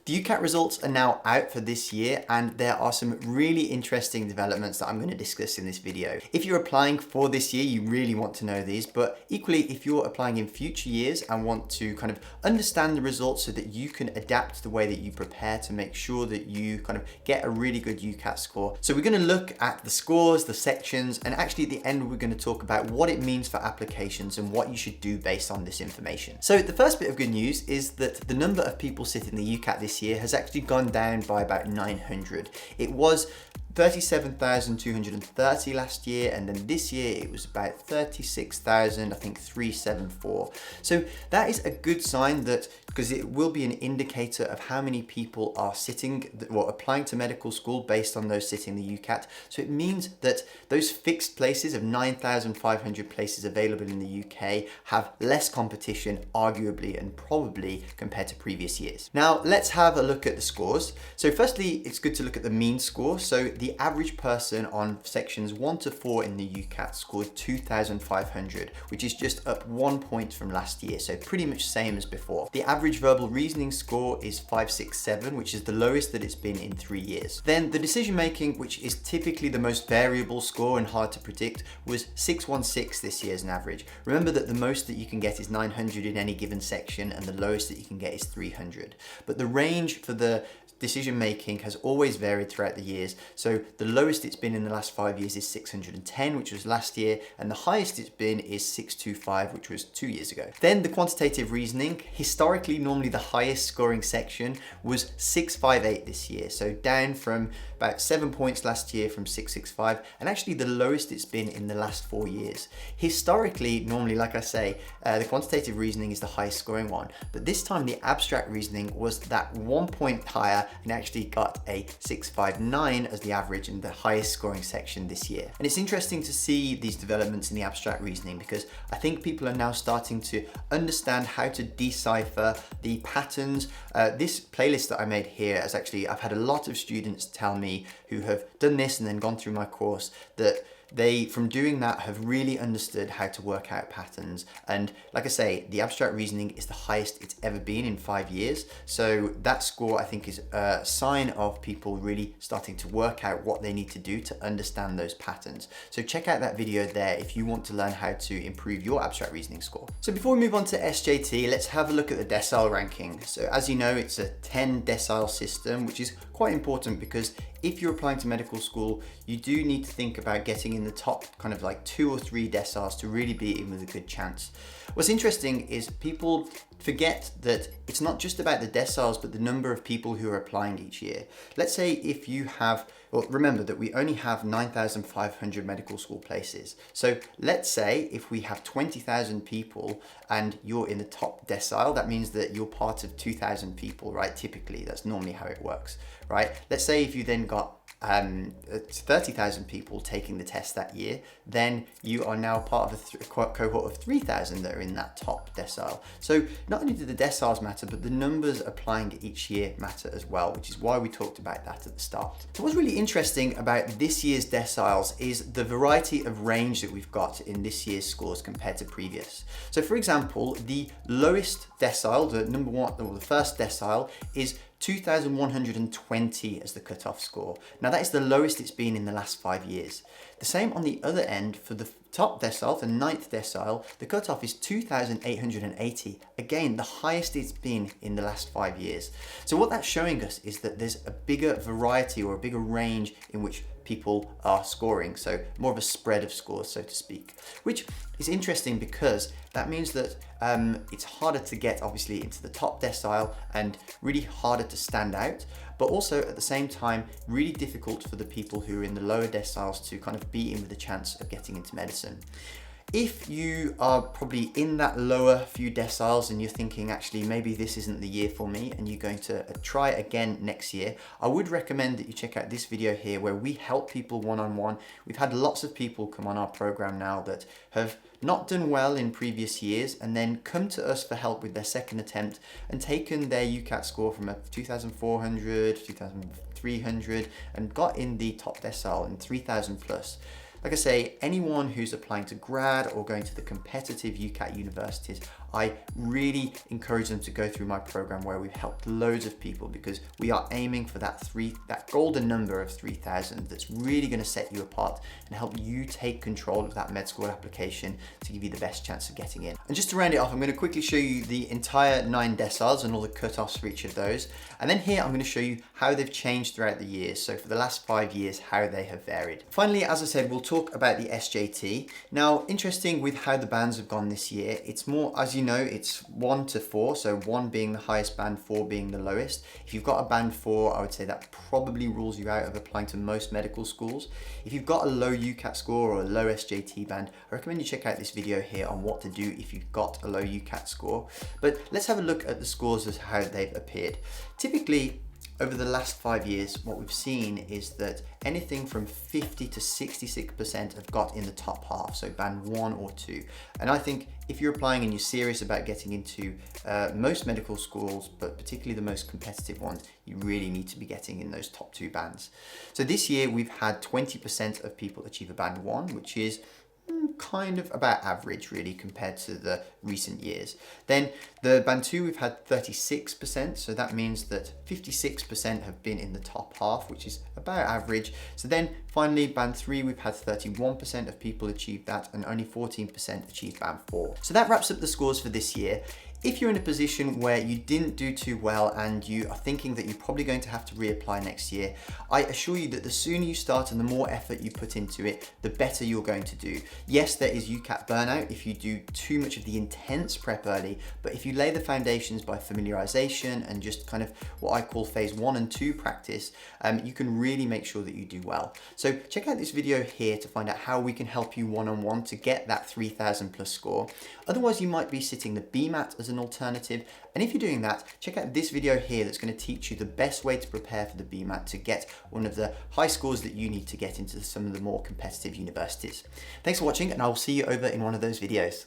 The UCAT results are now out for this year, and there are some really interesting developments that I'm going to discuss in this video. If you're applying for this year, you really want to know these, but equally if you're applying in future years and want to kind of understand the results so that you can adapt the way that you prepare to make sure that you kind of get a really good UCAT score. So we're going to look at the scores, the sections, and actually at the end we're going to talk about what it means for applications and what you should do based on this information. So the first bit of good news is that the number of people sitting the UCAT this year has actually gone down by about 900. It was 37,230 last year, and then this year it was about 36,000, I think 374. So that is a good sign, that because it will be an indicator of how many people are sitting or applying to medical school based on those sitting the UCAT. So it means that those fixed places of 9,500 places available in the UK have less competition, arguably and probably, compared to previous years. Now let's have a look at the scores. So firstly, it's good to look at the mean score. So the average person on sections 1 to 4 in the UCAT scored 2,500, which is just up 1 point from last year, so pretty much same as before. The average verbal reasoning score is 567, which is the lowest that it's been in 3 years. Then the decision making, which is typically the most variable score and hard to predict, was 616 this year as an average. Remember that the most that you can get is 900 in any given section, and the lowest that you can get is 300. But the range for the decision making has always varied throughout the years. So the lowest it's been in the last 5 years is 610, which was last year, and the highest it's been is 625, which was 2 years ago. Then the quantitative reasoning, historically normally the highest scoring section, was 658 this year, so down from about 7 points last year from 665, and actually the lowest it's been in the last 4 years. Historically, normally, like I say, the quantitative reasoning is the highest scoring one, but this time the abstract reasoning was that 1 point higher and actually got a 659 as the average in the highest scoring section this year. And it's interesting to see these developments in the abstract reasoning, because I think people are now starting to understand how to decipher the patterns. This playlist that I made here is actually, I've had a lot of students tell me who have done this and then gone through my course that they, from doing that, have really understood how to work out patterns. And like I say, the abstract reasoning is the highest it's ever been in 5 years. So that score, I think, is a sign of people really starting to work out what they need to do to understand those patterns. So check out that video there if you want to learn how to improve your abstract reasoning score. So before we move on to SJT, let's have a look at the decile ranking. So as you know, it's a 10 decile system, which is quite important because if you're applying to medical school, you do need to think about getting in the top kind of like 2 or 3 deciles to really be in with a good chance. What's interesting is people forget that it's not just about the deciles, but the number of people who are applying each year. Let's say if you have, well, remember that we only have 9,500 medical school places. So let's say if we have 20,000 people and you're in the top decile, that means that you're part of 2,000 people, right? Typically, that's normally how it works, right? Let's say if you then got 30,000 people taking the test that year, then you are now part of a cohort of 3,000 that are in that top decile. So not only do the deciles matter, but the numbers applying each year matter as well, which is why we talked about that at the start. So what's really interesting about this year's deciles is the variety of range that we've got in this year's scores compared to previous. So for example, the lowest decile, the number one, or the first decile, is 2,120 as the cutoff score. Now that is the lowest it's been in the last 5 years. The same on the other end for the top decile, the 9th decile, the cutoff is 2,880. Again, the highest it's been in the last 5 years. So what that's showing us is that there's a bigger variety or a bigger range in which people are scoring, so more of a spread of scores, so to speak, which is interesting because that means that it's harder to get obviously into the top decile and really harder to stand out, but also at the same time really difficult for the people who are in the lower deciles to kind of be in with a chance of getting into medicine. If you are probably in that lower few deciles and you're thinking, actually, maybe this isn't the year for me and you're going to try again next year, I would recommend that you check out this video here where we help people one-on-one. We've had lots of people come on our program now that have not done well in previous years and then come to us for help with their second attempt and taken their UCAT score from a 2,400, 2,300 and got in the top decile in 3,000 plus. Like I say, anyone who's applying to grad or going to the competitive UCAT universities, I really encourage them to go through my program where we've helped loads of people, because we are aiming for that golden number of 3,000 that's really going to set you apart and help you take control of that med school application to give you the best chance of getting in. And just to round it off, I'm going to quickly show you the entire 9 deciles and all the cutoffs for each of those. And then here I'm going to show you how they've changed throughout the years. So for the last 5 years, how they have varied. Finally, as I said, we'll talk about the SJT. Now, interesting with how the bands have gone this year, it's more, as you know, it's 1 to 4. So 1 being the highest band, 4 being the lowest. If you've got a band 4, I would say that probably rules you out of applying to most medical schools. If you've got a low UCAT score or a low SJT band, I recommend you check out this video here on what to do if you've got a low UCAT score. But let's have a look at the scores as how they've appeared. Typically, over the last 5 years, what we've seen is that anything from 50 to 66% have got in the top half, so band 1 or 2. And I think if you're applying and you're serious about getting into most medical schools, but particularly the most competitive ones, you really need to be getting in those top 2 bands. So this year we've had 20% of people achieve a band 1, which is kind of about average really compared to the recent years. Then the band 2 we've had 36%, so that means that 56% have been in the top half, which is about average. So then finally band 3 we've had 31% of people achieve that, and only 14% achieve band 4. So that wraps up the scores for this year. If you're in a position where you didn't do too well and you are thinking that you're probably going to have to reapply next year, I assure you that the sooner you start and the more effort you put into it, the better you're going to do. Yes, there is UCAT burnout if you do too much of the intense prep early, but if you lay the foundations by familiarization and just kind of what I call phase 1 and 2 practice, you can really make sure that you do well. So check out this video here to find out how we can help you one-on-one to get that 3,000 plus score. Otherwise, you might be sitting the BMAT as an alternative. And if you're doing that, check out this video here that's going to teach you the best way to prepare for the BMAT to get one of the high scores that you need to get into some of the more competitive universities. Thanks for watching, and I'll see you over in one of those videos.